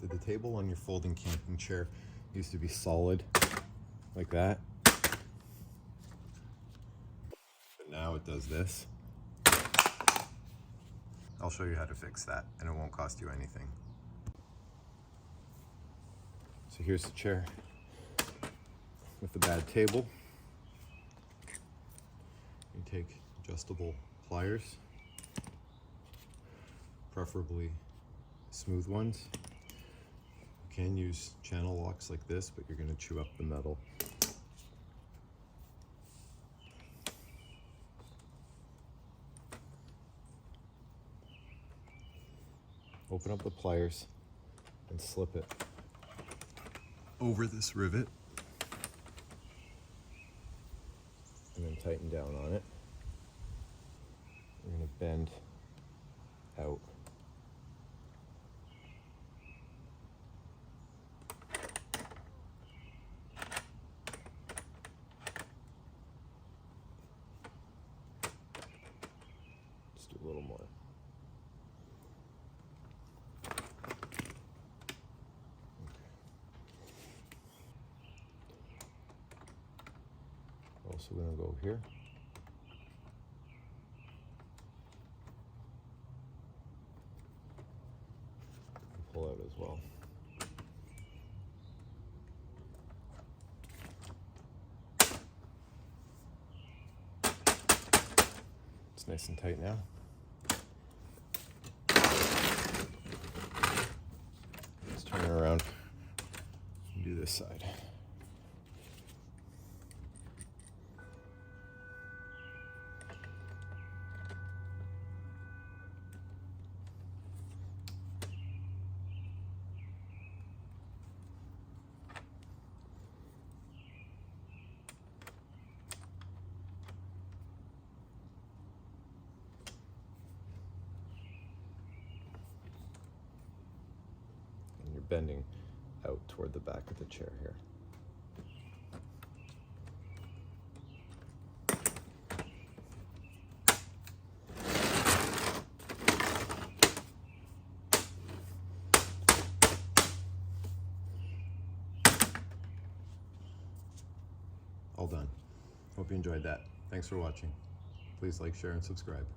The table on your folding camping chair used to be solid like that, but now it does this. I'll show you how to fix that, and it won't cost you anything. So here's the chair with the bad table. You take adjustable pliers, preferably smooth ones. You can use channel locks like this, but you're going to chew up the metal. Open up the pliers and slip it over this rivet, and then tighten down on it. We're going to bend out. Just do a little more. Also going to go here. And pull out as well. It's nice and tight now. Let's turn it around and do this side. Bending out toward the back of the chair here. All done. Hope you enjoyed that. Thanks for watching. Please like, share, and subscribe.